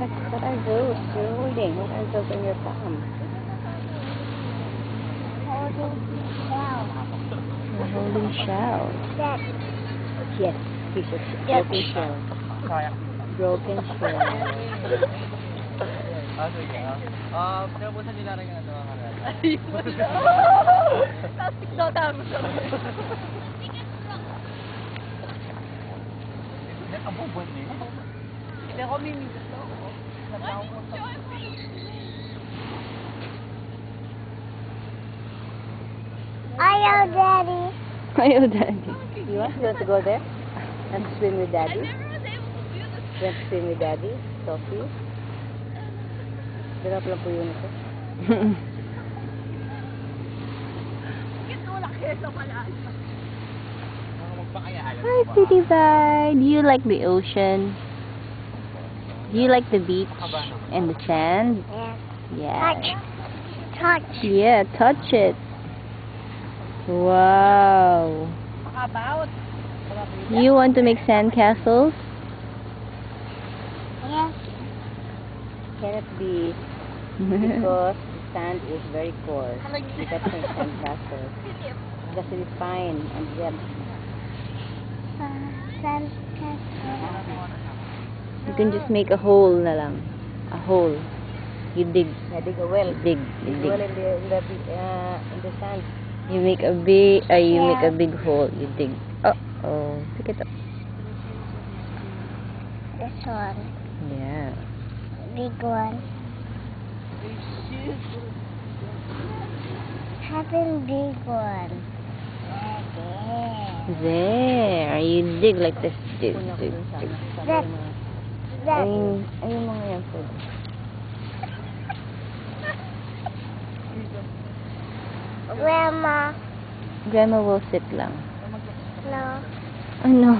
What are those you're holding? What are those in your palm? Holding shell. You're holding shells. That. Yes, pieces. Yes. Broken shell. Broken shell. Sige. Pero po sa nila rin ang mga karat. Plastic daw tapos. Ang bubon eh. Hindi ako mimigas daw. Ayaw, Daddy. Ayaw, Daddy. You want to go there? And swim with Daddy? You want to swim with Daddy? Sophie? Hirap lang po yun ito. Hi, Pretty Pie. Do you like the ocean? Do you like the beach and the sand? Yeah. Yeah. Touch. Yeah, touch it. Wow. About? You want to make sand castles? Yes. Can it be because the sand is very coarse? You can make sand castles. Because it is fine and wet. Sand castle. You can just make a hole na lang. A hole. You dig. Yeah, dig a well. Dig. Dig You a well dig. in the sand. You make a big. You Yeah. make a big hole. You dig. Oh. Pick it up. This one. Yeah. Big one. Having big one. There. You dig like this. Dig. Dig. Dig. That. That. Ayun mga yan po. Grandma. Grandma will sit lang. No. Ano?